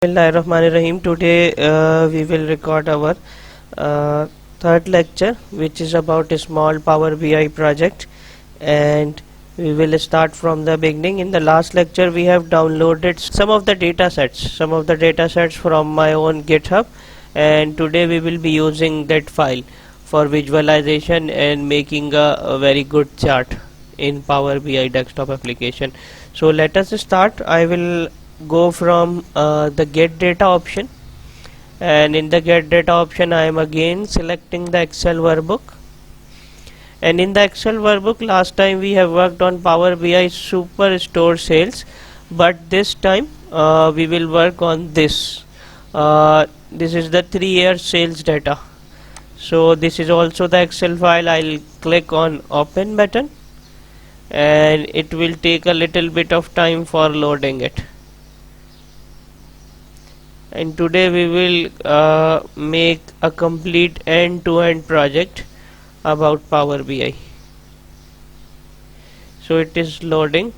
Bismillahirrahmanirrahim. Today we will record our third lecture, which is about a small Power BI project, and we will start from the beginning. In the last lecture we have downloaded some of the data sets from my own GitHub, and today we will be using that file for visualization and making a very good chart in Power BI desktop application. So let us start. I will go from the get data option, and in the get data option I am again selecting the Excel workbook. And in the Excel workbook, last time we have worked on Power BI Superstore sales, but this time we will work on this. This is the 3-year sales data. So this is also the Excel file. I'll click on open button, and it will take a little bit of time for loading it. And today we will make a complete end-to-end project about Power BI. So it is loading,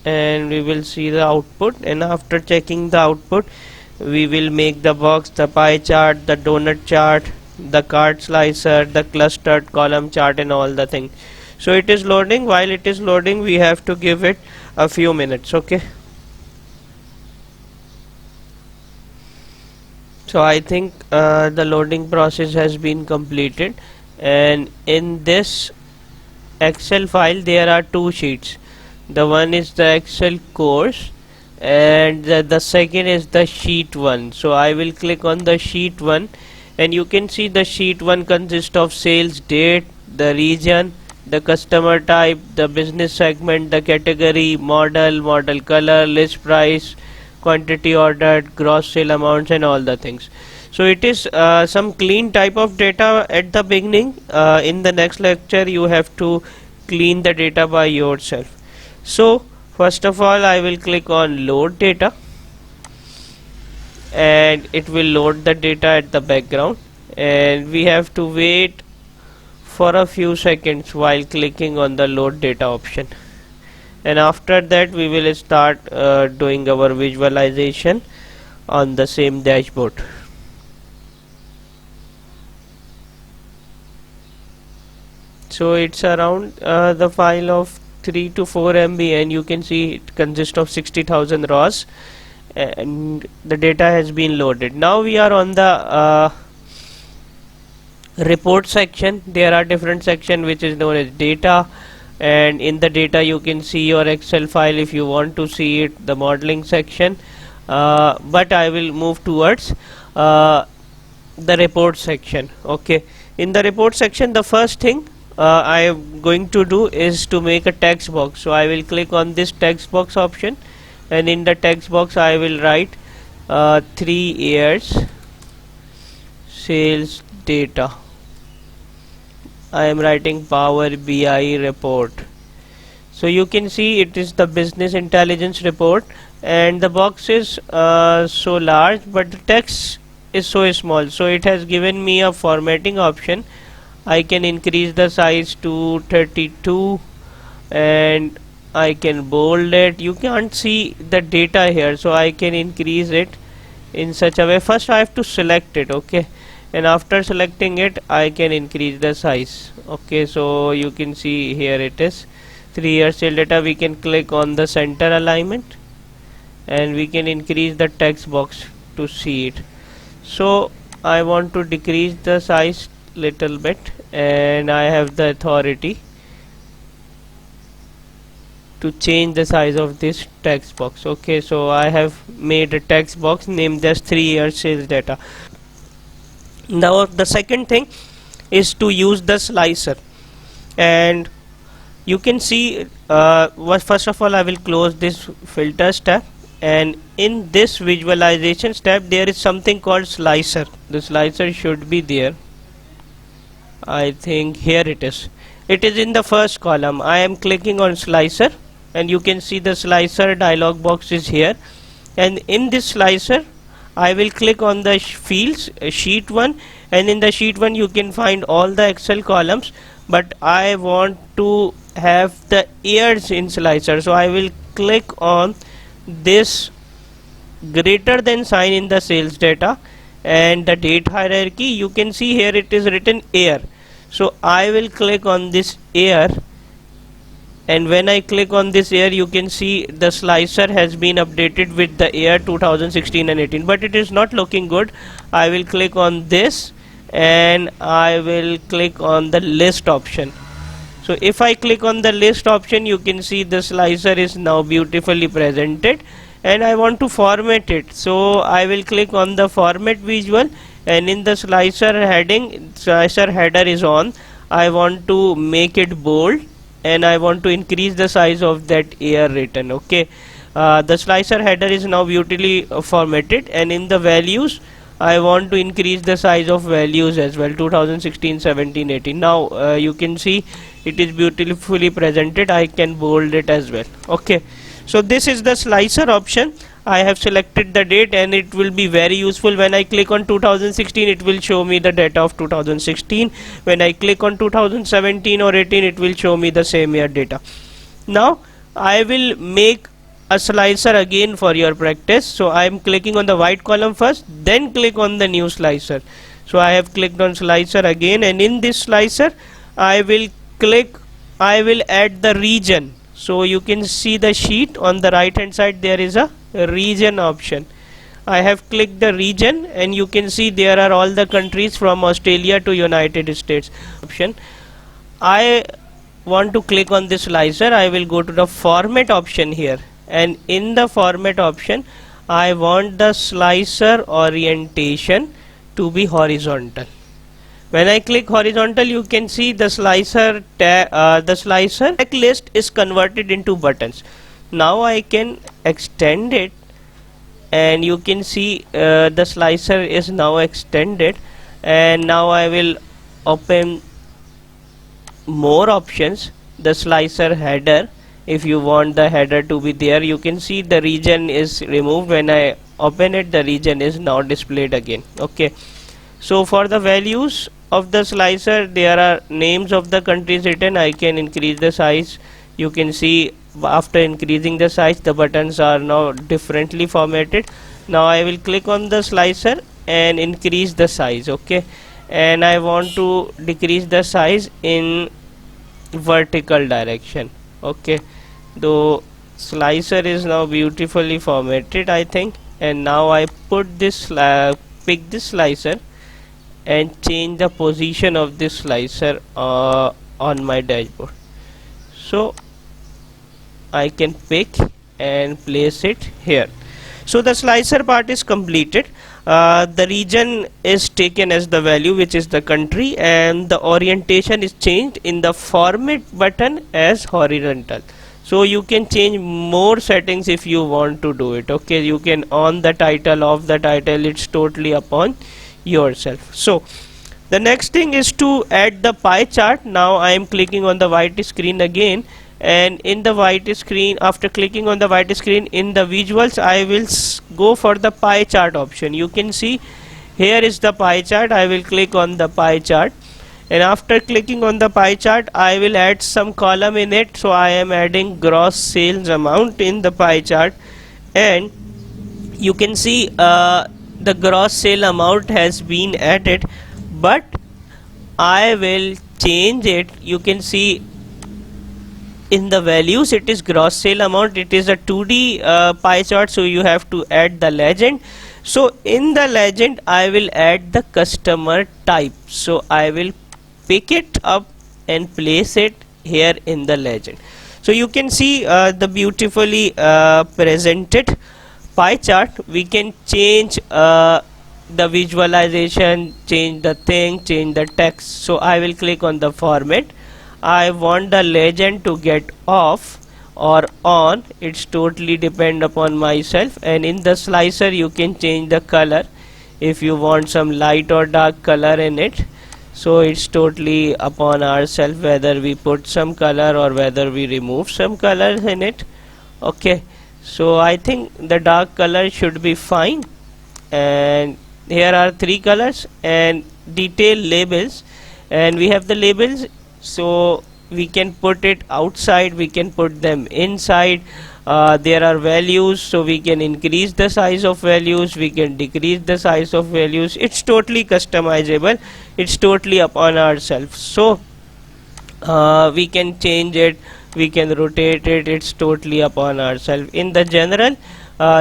and we will see the output, and after checking the output we will make the box, the pie chart, the donut chart, the card slicer, the clustered column chart, and all the things. So it is loading. While it is loading, we have to give it a few minutes. Okay, so I think the loading process has been completed, and in this Excel file there are two sheets. The one is the Excel course, and the second is the sheet 1. So I will click on the sheet 1, and you can see the sheet 1 consists of sales date, the region, the customer type, the business segment, the category, model color, list price, quantity ordered, gross sale amounts, and all the things. So it is some clean type of data at the beginning. In the next lecture you have to clean the data by yourself. So first of all I will click on load data, and it will load the data at the background, and we have to wait for a few seconds while clicking on the load data option. And after that we will start doing our visualization on the same dashboard. So it's around the file of 3 to 4 MB, and you can see it consists of 60,000 rows, and the data has been loaded. Now we are on the report section. There are different sections which is known as data, and in the data you can see your Excel file if you want to see it, the modeling section, but I will move towards the report section. Okay, in the report section the first thing I am going to do is to make a text box. So I will click on this text box option, and in the text box I will write 3 years sales data. I am writing Power BI report. So you can see it is the business intelligence report, and the box is so large but the text is so small. So it has given me a formatting option. I can increase the size to 32, and I can bold it. You can't see the data here, so I can increase it in such a way. First I have to select it. Okay, and after selecting it I can increase the size. Okay, so you can see here it is 3 years sale data. We can click on the center alignment, and we can increase the text box to see it. So I want to decrease the size little bit, and I have the authority to change the size of this text box. Okay, so I have made a text box named as 3 years sales data. Now the second thing is to use the slicer, and you can see first of all I will close this filters tab, and in this visualization tab there is something called slicer. The slicer should be there. I think here it is. It is in the first column. I am clicking on slicer, and you can see the slicer dialog box is here, and in this slicer I will click on the fields sheet 1, and in the sheet 1 you can find all the Excel columns, but I want to have the years in slicer. So I will click on this greater than sign in the sales data, and the date hierarchy, you can see here it is written year. So I will click on this year, and when I click on this year, you can see the slicer has been updated with the year 2016 and 18, but it is not looking good. I will click on this and I will click on the list option. So if I click on the list option, you can see the slicer is now beautifully presented, and I want to format it. So I will click on the format visual, and in the slicer heading, slicer header is on. I want to make it bold, and I want to increase the size of that year written. Okay, the slicer header is now beautifully formatted, and in the values I want to increase the size of values as well, 2016, 17, 18. Now you can see it is beautifully presented. I can bold it as well. Okay, so this is the slicer option. I have selected the date, and it will be very useful. When I click on 2016, it will show me the data of 2016. When I click on 2017 or 18, it will show me the same year data. Now I will make a slicer again for your practice. So I am clicking on the white column first, then click on the new slicer. So I have clicked on slicer again, and in this slicer I will add the region. So you can see the sheet on the right hand side, there is a region option. I have clicked the region, and you can see there are all the countries from Australia to United States option. I want to click on this slicer. I will go to the format option here, and in the format option I want the slicer orientation to be horizontal. When I click horizontal, you can see the slicer checklist is converted into buttons. Now I can extend it, and you can see the slicer is now extended. And now I will open more options, the slicer header. If you want the header to be there, you can see the region is removed. When I open it, the region is now displayed again. Okay, so for the values of the slicer, there are names of the countries written. I can increase the size. You can see after increasing the size, the buttons are now differently formatted. Now I will click on the slicer and increase the size. Okay, and I want to decrease the size in vertical direction. Okay, the slicer is now beautifully formatted, I think. And now I put this pick this slicer and change the position of this slicer on my dashboard. So I can pick and place it here. So the slicer part is completed. The region is taken as the value, which is the country, and the orientation is changed in the format button as horizontal. So you can change more settings if you want to do it. Okay, you can on the title, off the title, it's totally upon yourself. So the next thing is to add the pie chart. Now I am clicking on the white screen again, and in the white screen, after clicking on the white screen, in the visuals I will go for the pie chart option. You can see here is the pie chart. I will click on the pie chart, and after clicking on the pie chart, I will add some column in it. So I am adding gross sales amount in the pie chart, and you can see the gross sale amount has been added, but I will change it. You can see in the values it is gross sale amount. It is a 2D pie chart, so you have to add the legend. So in the legend I will add the customer type. So I will pick it up and place it here in the legend. So you can see the beautifully presented pie chart. We can change the visualization, change the thing, change the text. So I will click on the format. I want the legend to get off or on. It's totally depend upon myself. And in the slicer you can change the color if you want some light or dark color in it. So it's totally upon ourselves whether we put some color or whether we remove some colors in it. Okay, so I think the dark color should be fine. And here are 3 colors and detail labels, and we have the labels. So we can put it outside, we can put them inside. there are values, so we can increase the size of values, we can decrease the size of values. It's totally customizable, it's totally upon ourselves. So we can change it, we can rotate it, it's totally upon ourselves. In the general,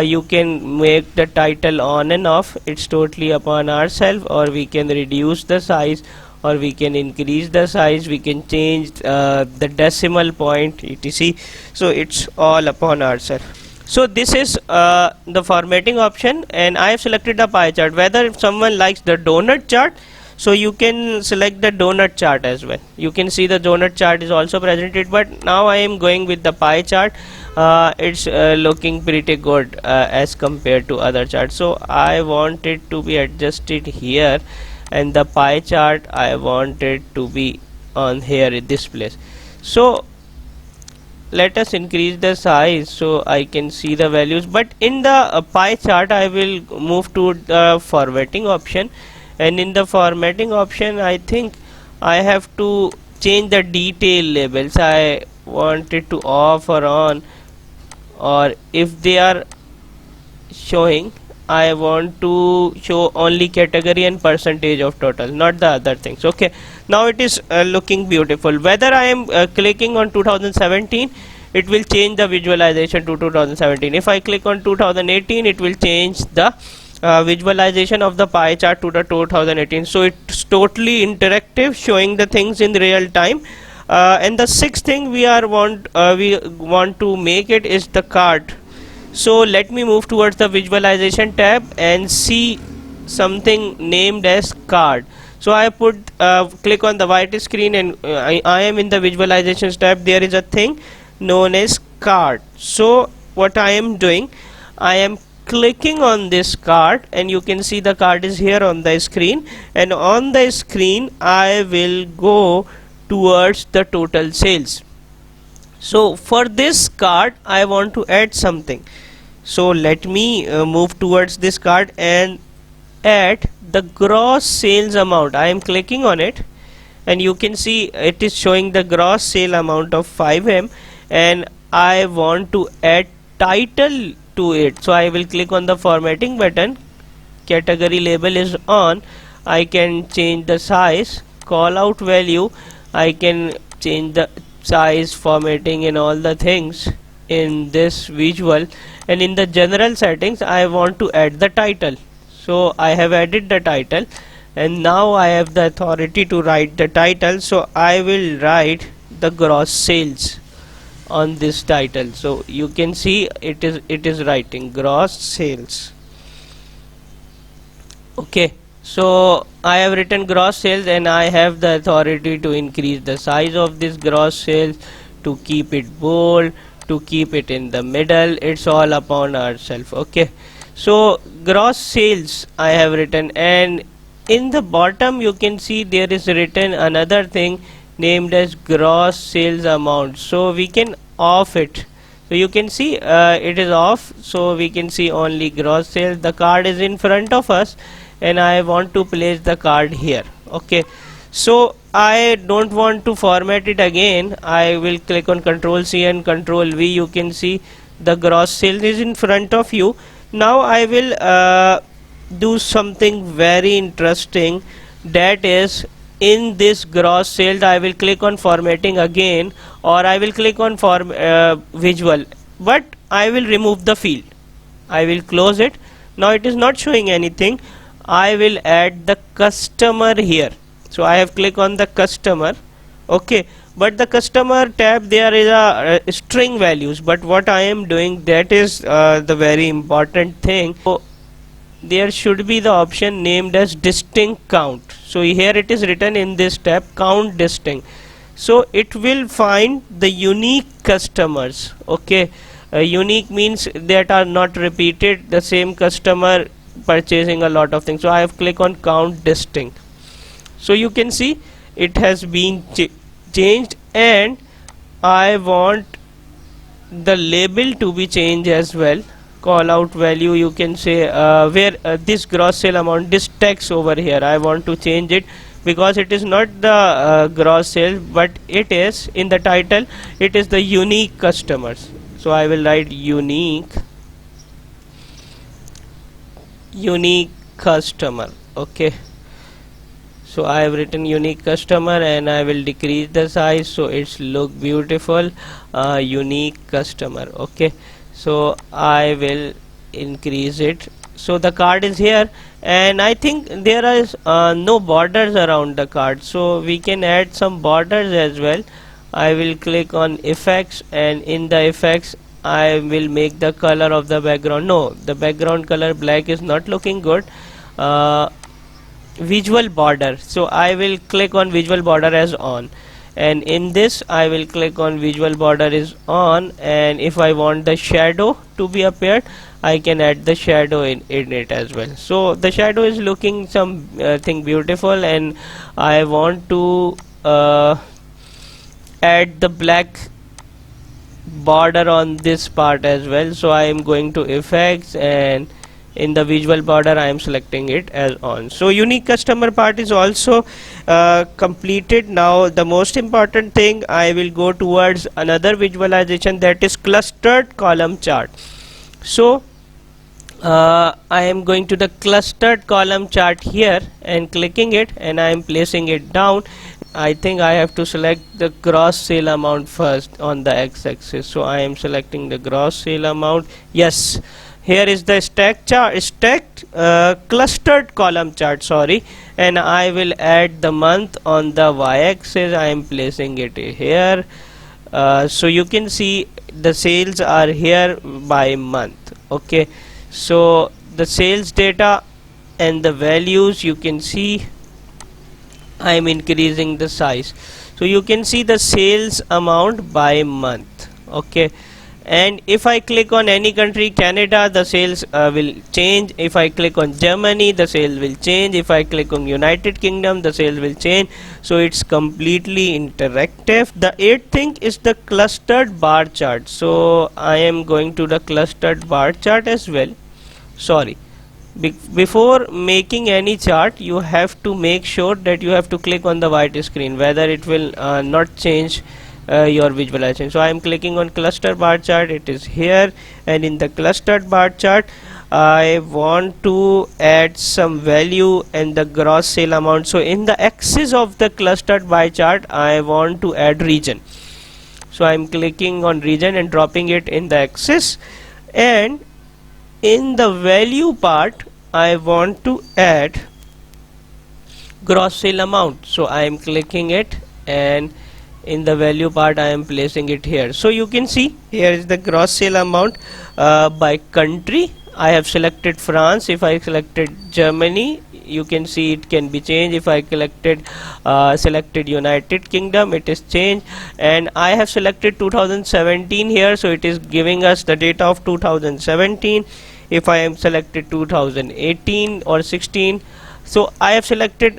you can make the title on and off, it's totally upon ourselves, or we can reduce the size, or we can increase the size, we can change the decimal point, etc. So it's all upon ourselves. So this is the formatting option, and I have selected the pie chart. Whether if someone likes the donut chart, so you can select the donut chart as well. You can see the donut chart is also presented, but now I am going with the pie chart. It's looking pretty good as compared to other charts, so I want it to be adjusted here, and the pie chart I want it to be on here in this place. So let us increase the size so I can see the values, but in the pie chart I will move to the formatting option, and in the formatting option I think I have to change the detail labels. I want it to off or on, or if they are showing, I want to show only category and percentage of total, not the other things. Okay, now it is looking beautiful. Whether I am clicking on 2017, it will change the visualization to 2017. If I click on 2018, it will change the visualization of the pie chart to the 2018. So it's totally interactive, showing the things in real time. And the sixth thing we want to make it is the card. So let me move towards the visualization tab and see something named as card. So I put click on the white screen, and I am in the visualizations tab. There is a thing known as card. So what I am doing, I am clicking on this card, and you can see the card is here on the screen, and on the screen I will go towards the total sales. So for this card I want to add something, so let me move towards this card and add the gross sales amount. I am clicking on it, and you can see it is showing the gross sale amount of 5M, and I want to add title to it. So I will click on the formatting button, category label is on, I can change the size, call out value, I can change the size, formatting, and all the things in this visual, and in the general settings I want to add the title. So I have added the title, and now I have the authority to write the title, so I will write the gross sales on this title. So you can see it is writing gross sales. Okay, so I have written gross sales, and I have the authority to increase the size of this gross sales, to keep it bold, to keep it in the middle. It's all upon ourselves. Okay, so gross sales I have written, and in the bottom you can see there is written another thing named as gross sales amount. So we can off it, so you can see it is off, so we can see only gross sales. The card is in front of us, and I want to place the card here. Okay, so I don't want to format it again. I will click on Ctrl C and Ctrl V. You can see the gross sales is in front of you. Now I will do something very interesting, that is, in this gross sales I will click on formatting again, or I will click on visual, but I will remove the field. I will close it. Now it is not showing anything. I will add the customer here. So I have clicked on the customer. Okay, but the customer tab, there is a string values, but what I am doing, that is the very important thing. So there should be the option named as distinct count. So here it is written in this tab, count distinct. So it will find the unique customers. Okay, unique means that are not repeated, the same customer purchasing a lot of things. So I have clicked on count distinct. So you can see it has been changed, and I want the label to be changed as well. Call out value, you can say where this gross sale amount, this text over here, I want to change it, because it is not the gross sale, but it is in the title, it is the unique customers. So I will write unique customer. Okay, so I have written unique customer, and I will decrease the size so it's look beautiful. Unique customer. Okay, so I will increase it. So the card is here, and I think there is no borders around the card, so we can add some borders as well. I will click on effects, and in the effects I will make the color of the background. No, the background color black is not looking good. Visual border, so I will click on visual border as on, and in this I will click on visual border is on, and if I want the shadow to be appeared, I can add the shadow in it as well. So the shadow is looking some thing beautiful, and I want to add the black border on this part as well. So I am going to effects, and in the visual border I am selecting it as on. So unique customer part is also completed. Now the most important thing, I will go towards another visualization, that is clustered column chart. So I am going to the clustered column chart here and clicking it, and I am placing it down. I think I have to select the gross sale amount first on the x-axis, so I am selecting the gross sale amount. Yes, here is the clustered column chart, sorry, and I will add the month on the y-axis. I am placing it here, so you can see the sales are here by month. Okay, so the sales data and the values, you can see I am increasing the size, so you can see the sales amount by month. Okay, and if I click on any country, Canada, the sales will change. If I click on Germany, the sales will change. If I click on United Kingdom, the sales will change. So it's completely interactive. The eighth thing is the clustered bar chart. So I am going to the clustered bar chart as well. Sorry, before making any chart, you have to make sure that you have to click on the white screen, whether it will not change your visualization. So I am clicking on cluster bar chart, it is here, and in the clustered bar chart I want to add some value and the gross sale amount. So in the axis of the clustered bar chart, I want to add region. So I am clicking on region and dropping it in the axis, and in the value part I want to add gross sale amount. So I am clicking it, and in the value part I am placing it here. So you can see here is the gross sale amount by country. I have selected France. If I selected Germany, you can see it can be changed. If I selected United Kingdom, it is changed, and I have selected 2017 here, so it is giving us the data of 2017. If I am selected 2018 or 16, so I have selected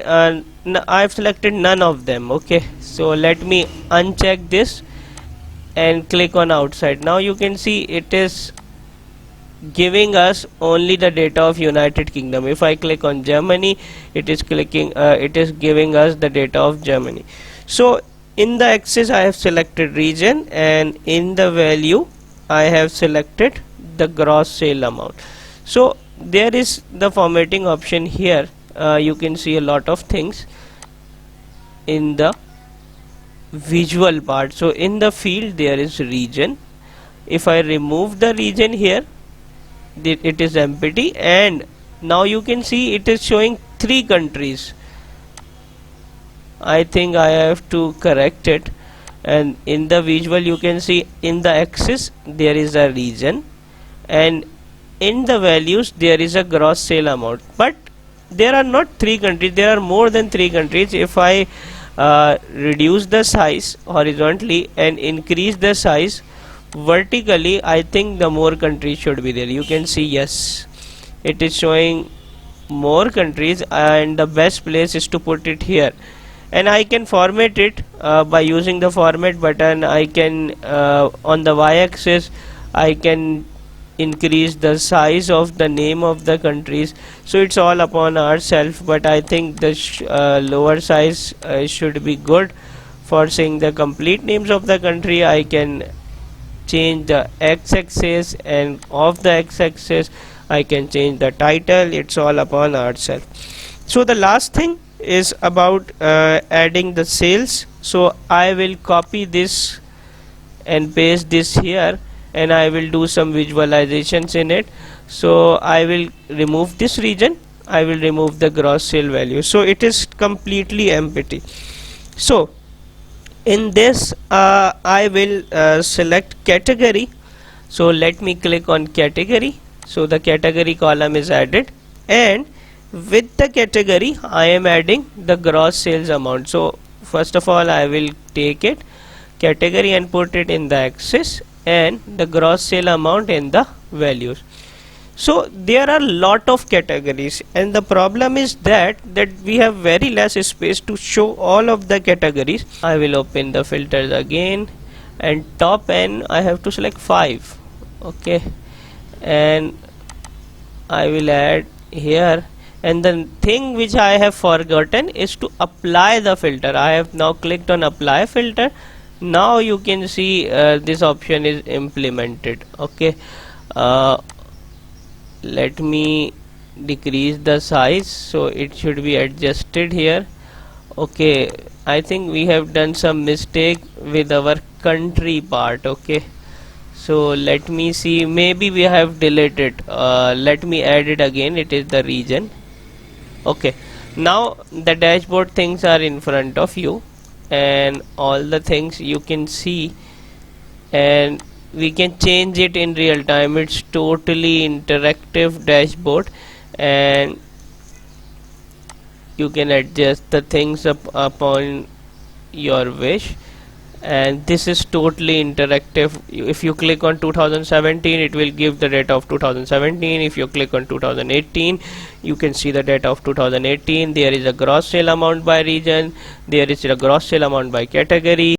none of them. Okay, so let me uncheck this and click on outside. Now you can see it is giving us only the data of United Kingdom. If I click on Germany, it is giving us the data of Germany. So in the axis I have selected region, and in the value I have selected the gross sale amount. So there is the formatting option here. You can see a lot of things in the visual part. So in the field there is region. If I remove the region here, it is empty, and now you can see it is showing 3 countries. I think I have to correct it, and in the visual you can see in the axis there is a region, and in the values there is a gross sale amount. But there are not 3 countries, there are more than 3 countries. If I reduce the size horizontally and increase the size vertically, I think the more countries should be there. You can see, yes, it is showing more countries, and the best place is to put it here. And I can format it by using the format button. I can on the y-axis I can increase the size of the name of the countries. So it's all upon ourselves, but I think the lower size should be good for seeing the complete names of the country. I can change the x-axis, and of the x-axis I can change the title. It's all upon ourselves. So the last thing is about adding the sales. So I will copy this and paste this here, and I will do some visualizations in it. So I will remove this region, I will remove the gross sale value, so it is completely empty. So in this I will select category. So let me click on category. So the category column is added, and with the category I am adding the gross sales amount. So first of all I will take it category and put it in the axis, and the gross sale amount in the values. So there are lot of categories, and the problem is that we have very less space to show all of the categories. I will open the filters again, and top n I have to select 5. Okay, and I will add here. And the thing which I have forgotten is to apply the filter. I have now clicked on apply filter. Now you can see this option is implemented. Okay, let me decrease the size so it should be adjusted here. Okay, I think we have done some mistake with our country part. Okay, so let me see, maybe we have deleted. Let me add it again. It is the region. Okay, now the dashboard things are in front of you, and all the things you can see, and we can change it in real time. It's totally interactive dashboard, and you can adjust the things upon your wish. And this is totally interactive. If you click on 2017, it will give the data of 2017. If you click on 2018, you can see the data of 2018. There is a gross sale amount by region, there is a gross sale amount by category.